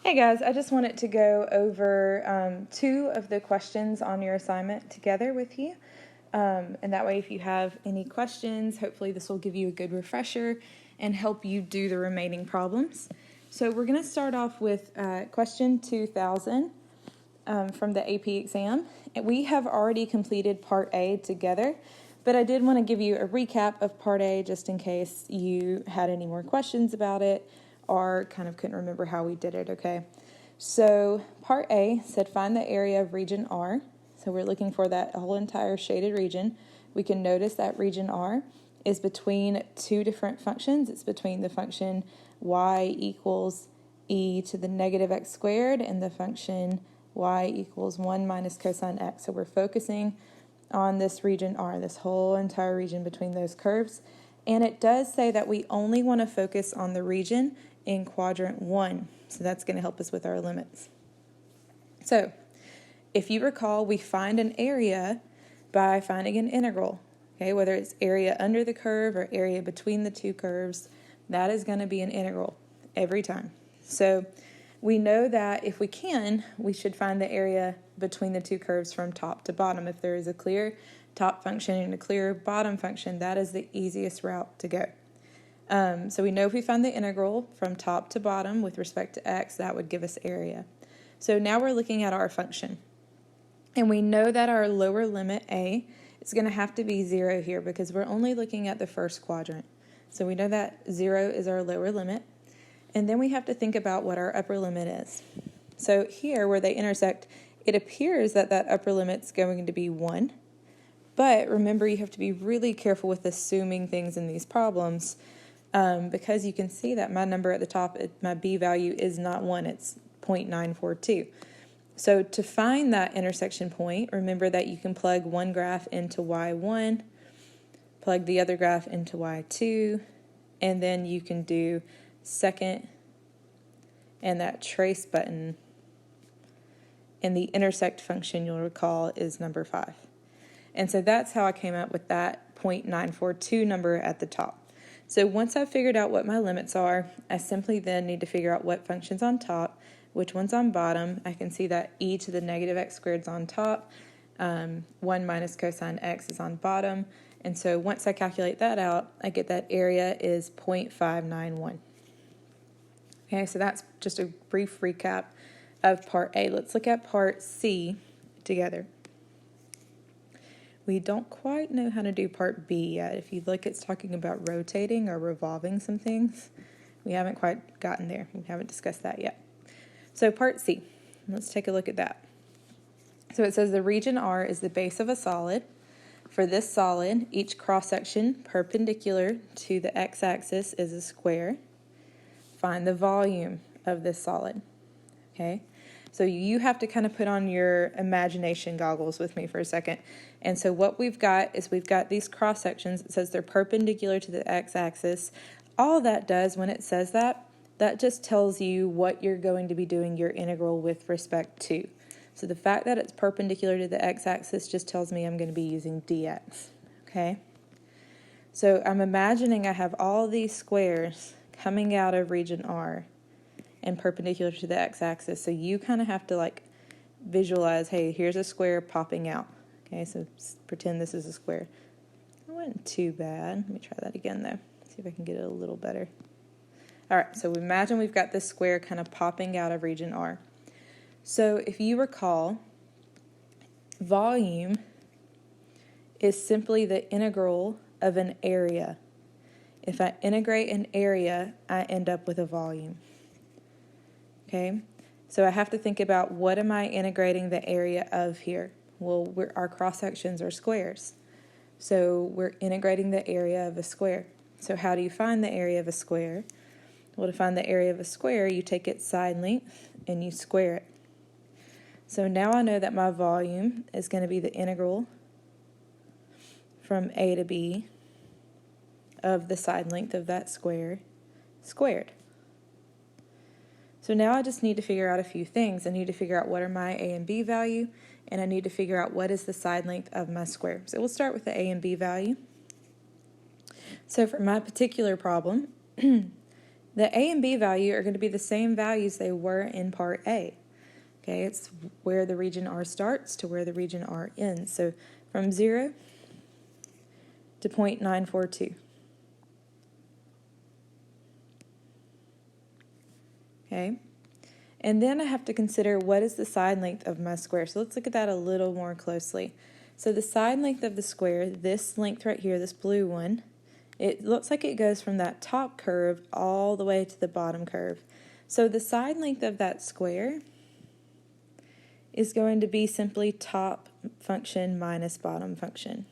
Hey guys, I just wanted to go over two of the questions on your assignment together with you. And that way, if you have any questions, hopefully this will give you a good refresher and help you do the remaining problems. So we're going to start off with question 2000 from the AP exam. And we have already completed part A together, but I did want to give you a recap of part A just in case you had any more questions about it or kind of couldn't remember how we did it, okay? So part A said find the area of region R. So we're looking for that whole entire shaded region. We can notice that region R is between two different functions. It's between the function y equals e to the negative x squared and the function y equals 1 minus cosine x. So we're focusing on this region R, this whole entire region between those curves. And it does say that we only want to focus on the region in quadrant 1. So that's going to help us with our limits. So if you recall, we find an area by finding an integral. Okay, whether it's area under the curve or area between the two curves, that is going to be an integral every time. So we know that if we can, we should find the area between the two curves from top to bottom. If there is a clear top function and a clear bottom function, that is the easiest route to go. So we know if we find the integral from top to bottom with respect to x, that would give us area. So now we're looking at our function. And we know that our lower limit a is going to have to be 0 here because we're only looking at the first quadrant. So we know that 0 is our lower limit. And then we have to think about what our upper limit is. So here where they intersect, it appears that that upper limit's going to be 1. But remember, you have to be really careful with assuming things in these problems because you can see that my number at the top, my b value is not 1, it's 0.942. So to find that intersection point, remember that you can plug one graph into y1, plug the other graph into y2, and then you can do second and that trace button. And the intersect function, you'll recall, is number 5. And so that's how I came up with that 0.942 number at the top. So once I've figured out what my limits are, I simply then need to figure out what function's on top, which one's on bottom. I can see that e to the negative x squared is on top, 1 minus cosine x is on bottom. And so once I calculate that out, I get that area is 0.591. Okay, so that's just a brief recap of part A. Let's look at part C together. We don't quite know how to do part B yet. If you look, it's talking about rotating or revolving some things. We haven't quite gotten there. We haven't discussed that yet. So part C, let's take a look at that. So it says the region R is the base of a solid. For this solid, each cross-section perpendicular to the x-axis is a square. Find the volume of this solid. Okay? So you have to kind of put on your imagination goggles with me for a second. And so what we've got is we've got these cross sections. It says they're perpendicular to the x-axis. All that does when it says that just tells you what you're going to be doing your integral with respect to. So the fact that it's perpendicular to the x-axis just tells me I'm going to be using dx. Okay? So I'm imagining I have all these squares coming out of region R and perpendicular to the x-axis. So you kind of have to like visualize, hey, here's a square popping out. Okay, so pretend this is a square. It wasn't too bad. Let me try that again though. See if I can get it a little better. All right, so imagine we've got this square kind of popping out of region R. So if you recall, volume is simply the integral of an area. If I integrate an area, I end up with a volume. Okay, so I have to think about what am I integrating the area of here? Well, our cross sections are squares. So we're integrating the area of a square. So how do you find the area of a square? Well, to find the area of a square, you take its side length and you square it. So now I know that my volume is going to be the integral from A to B of the side length of that square squared. So now I just need to figure out a few things. I need to figure out what are my A and B value, and I need to figure out what is the side length of my square. So we'll start with the A and B value. So for my particular problem, the A and B value are going to be the same values they were in part A. Okay, it's where the region R starts to where the region R ends. So from 0 to 0.942. Okay, and then I have to consider what is the side length of my square. So let's look at that a little more closely. So the side length of the square, this length right here, this blue one, it looks like it goes from that top curve all the way to the bottom curve. So the side length of that square is going to be simply top function minus bottom function.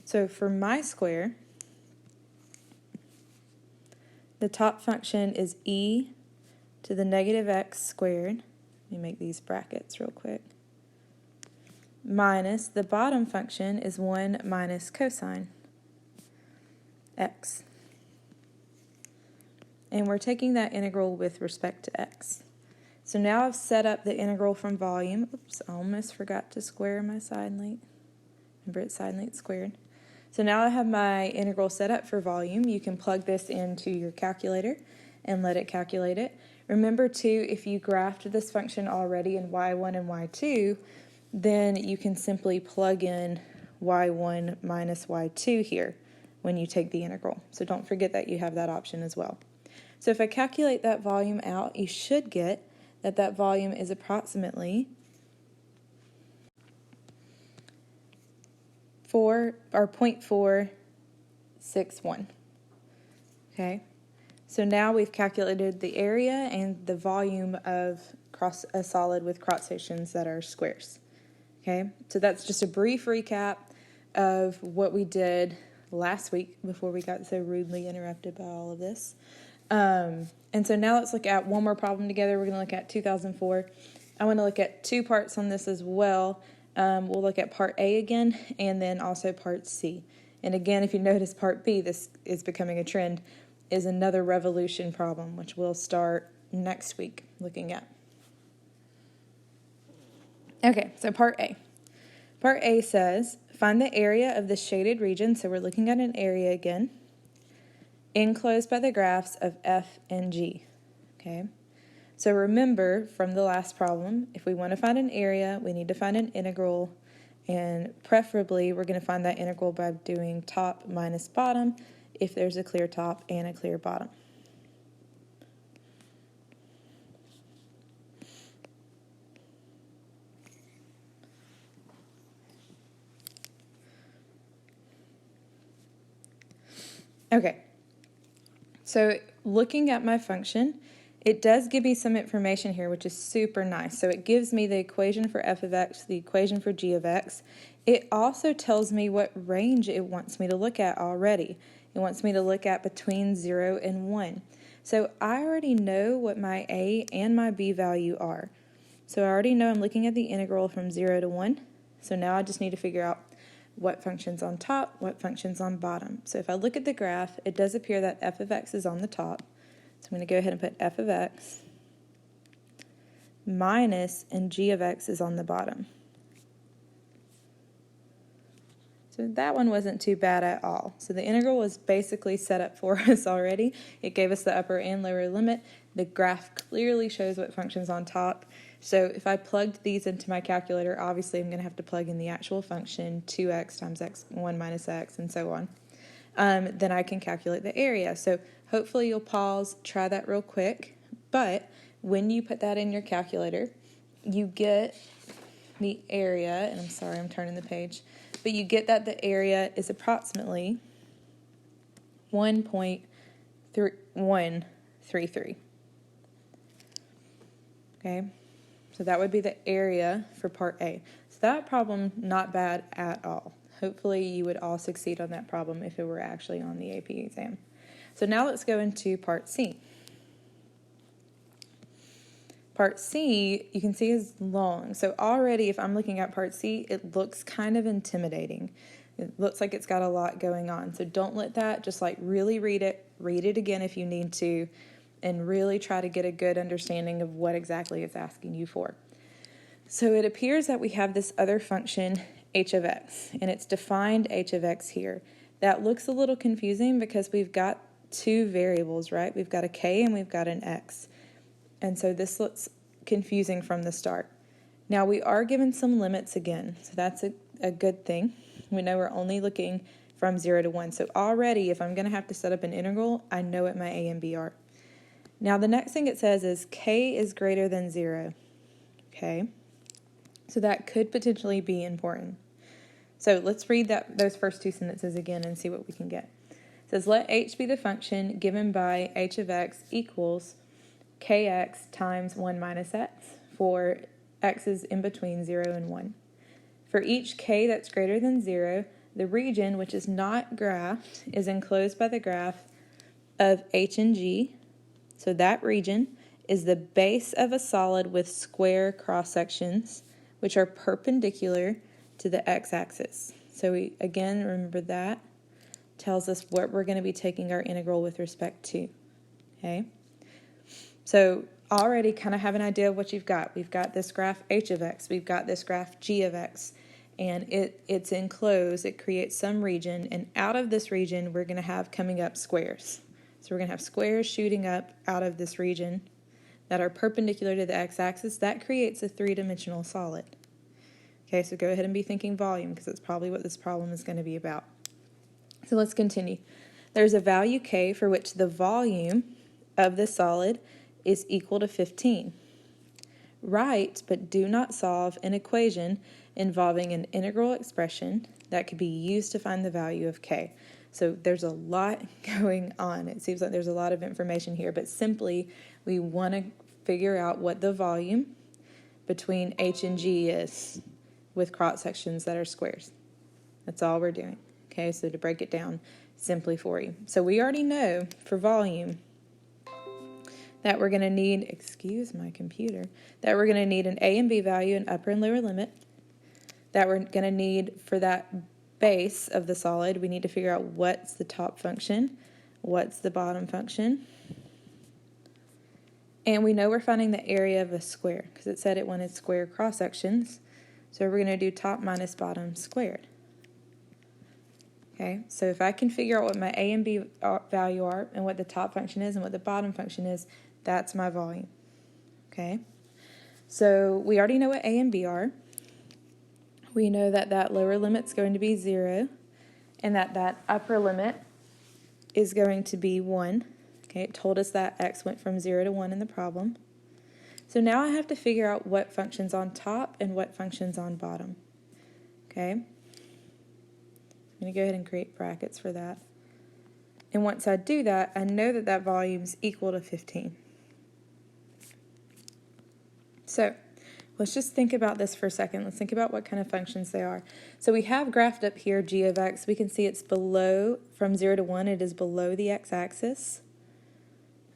So for my square, the top function is e to the negative x squared. Let me make these brackets real quick. Minus the bottom function is 1 minus cosine x. And we're taking that integral with respect to x. So now I've set up the integral from volume. Oops, I almost forgot to square my side length. Remember, it's side length squared. So now I have my integral set up for volume. You can plug this into your calculator and let it calculate it. Remember too, if you graphed this function already in y1 and y2, then you can simply plug in y1 minus y2 here when you take the integral. So don't forget that you have that option as well. So if I calculate that volume out, you should get that that volume is approximately 0.461. Okay, so now we've calculated the area and the volume of a solid with cross sections that are squares. Okay, so that's just a brief recap of what we did last week before we got so rudely interrupted by all of this. And so now let's look at one more problem together. We're going to look at 2004. I want to look at two parts on this as well. We'll look at part A again and then also part C. And again, if you notice part B, this is becoming a trend, is another revolution problem, which we'll start next week looking at. Okay, so part A. Part A says, find the area of the shaded region. So we're looking at an area again, enclosed by the graphs of F and G. Okay, so remember from the last problem, if we want to find an area, we need to find an integral, and preferably we're going to find that integral by doing top minus bottom if there's a clear top and a clear bottom. Okay, so looking at my function, it does give me some information here, which is super nice. So it gives me the equation for f of x, the equation for g of x. It also tells me what range it wants me to look at already. It wants me to look at between 0 and 1. So I already know what my a and my b value are. So I already know I'm looking at the integral from 0 to 1. So now I just need to figure out what function's on top, what function's on bottom. So if I look at the graph, it does appear that f of x is on the top. So I'm going to go ahead and put f of x minus, and g of x is on the bottom. So that one wasn't too bad at all. So the integral was basically set up for us already. It gave us the upper and lower limit. The graph clearly shows what function's on top. So if I plugged these into my calculator, obviously I'm going to have to plug in the actual function, 2x times x, 1 minus x, and so on. Then I can calculate the area. So hopefully you'll pause, try that real quick. But when you put that in your calculator, you get the area, and I'm sorry, I'm turning the page, but you get that the area is approximately 1.133. Okay, so that would be the area for part A. So that problem, not bad at all. Hopefully you would all succeed on that problem if it were actually on the AP exam. So now let's go into part C. Part C, you can see, is long. So already if I'm looking at part C, it looks kind of intimidating. It looks like it's got a lot going on. So don't let that, just like really read it again if you need to, and really try to get a good understanding of what exactly it's asking you for. So it appears that we have this other function, h of x, and it's defined h of x here. That looks a little confusing because we've got two variables, right? We've got a k and we've got an x. And so this looks confusing from the start. Now we are given some limits again, so that's a good thing. We know we're only looking from 0 to 1. So already, if I'm going to have to set up an integral, I know what my a and b are. Now the next thing it says is k is greater than 0. Okay, so that could potentially be important. So let's read those first two sentences again and see what we can get. It says, let h be the function given by h of x equals kx times 1 minus x for x is in between 0 and 1. For each k that's greater than 0, the region, which is not graphed, is enclosed by the graph of h and g. So that region is the base of a solid with square cross-sections, which are perpendicular to the x-axis. So we, again, remember that tells us what we're going to be taking our integral with respect to. Okay? So already kind of have an idea of what you've got. We've got this graph h of x. We've got this graph g of x. And it's enclosed. It creates some region. And out of this region, we're going to have coming up squares. So we're going to have squares shooting up out of this region that are perpendicular to the x-axis. That creates a three-dimensional solid. Okay, so go ahead and be thinking volume because that's probably what this problem is going to be about. So let's continue. There's a value k for which the volume of the solid is equal to 15. Write, but do not solve, an equation involving an integral expression that could be used to find the value of k. So there's a lot going on. It seems like there's a lot of information here, but simply we want to figure out what the volume between h and g is with cross sections that are squares. That's all we're doing. Okay, so to break it down simply for you. So we already know for volume that we're going to need, excuse my computer, that we're going to need an a and b value, an upper and lower limit, that we're going to need for that base of the solid, we need to figure out what's the top function, what's the bottom function, and we know we're finding the area of a square because it said it wanted square cross sections, so we're going to do top minus bottom squared. Okay, so if I can figure out what my a and b value are and what the top function is and what the bottom function is, that's my volume. Okay, so we already know what a and b are. We know that that lower limit's going to be 0 and that that upper limit is going to be 1. Okay, it told us that x went from 0 to 1 in the problem. So now I have to figure out what function's on top and what function's on bottom. Okay, I'm going to go ahead and create brackets for that. And once I do that, I know that that volume's equal to 15. So let's just think about this for a second. Let's think about what kind of functions they are. So we have graphed up here g of x. We can see it's below, from 0 to 1, it is below the x-axis.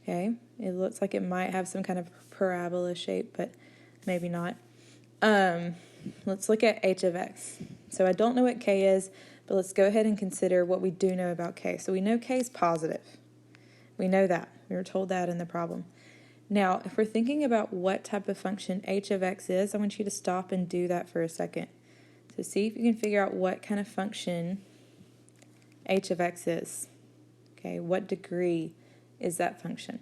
Okay, it looks like it might have some kind of parabola shape, but maybe not. Let's look at h of x. So I don't know what k is, but let's go ahead and consider what we do know about k. So we know k is positive. We know that. We were told that in the problem. Now, if we're thinking about what type of function h of x is, I want you to stop and do that for a second. So see if you can figure out what kind of function h of x is. Okay, what degree is that function?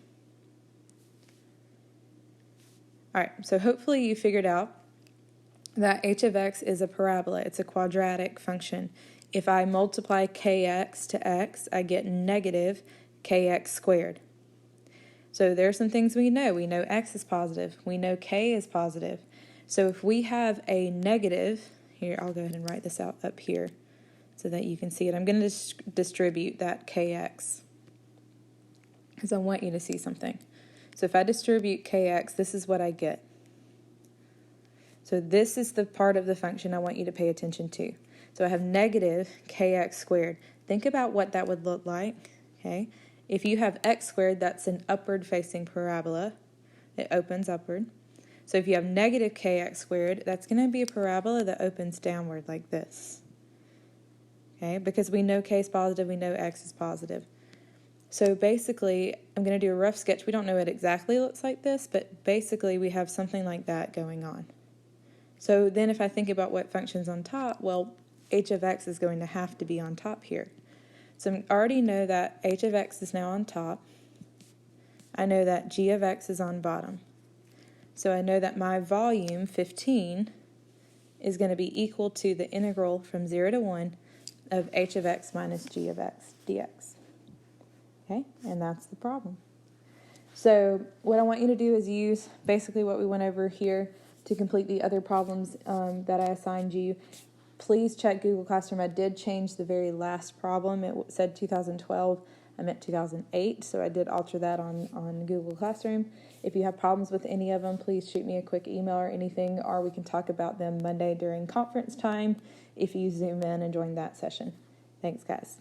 All right, so hopefully you figured out that h of x is a parabola. It's a quadratic function. If I multiply kx to x, I get negative kx squared. So there are some things we know. We know x is positive. We know k is positive. So if we have a negative, here, I'll go ahead and write this out up here so that you can see it. I'm going to distribute that kx because I want you to see something. So if I distribute kx, this is what I get. So this is the part of the function I want you to pay attention to. So I have negative kx squared. Think about what that would look like, okay? If you have x squared, that's an upward-facing parabola. It opens upward. So if you have negative kx squared, that's going to be a parabola that opens downward like this. Okay, because we know k is positive, we know x is positive. So basically, I'm going to do a rough sketch. We don't know it exactly looks like this, but basically we have something like that going on. So then if I think about what function's on top, well, h of x is going to have to be on top here. So I already know that h of x is now on top. I know that g of x is on bottom. So I know that my volume, 15, is going to be equal to the integral from 0 to 1 of h of x minus g of x dx. Okay, and that's the problem. So what I want you to do is use basically what we went over here to complete the other problems that I assigned you. Please check Google Classroom. I did change the very last problem. It said 2012. I meant 2008, so I did alter that on Google Classroom. If you have problems with any of them, please shoot me a quick email or anything, or we can talk about them Monday during conference time if you Zoom in and join that session. Thanks, guys.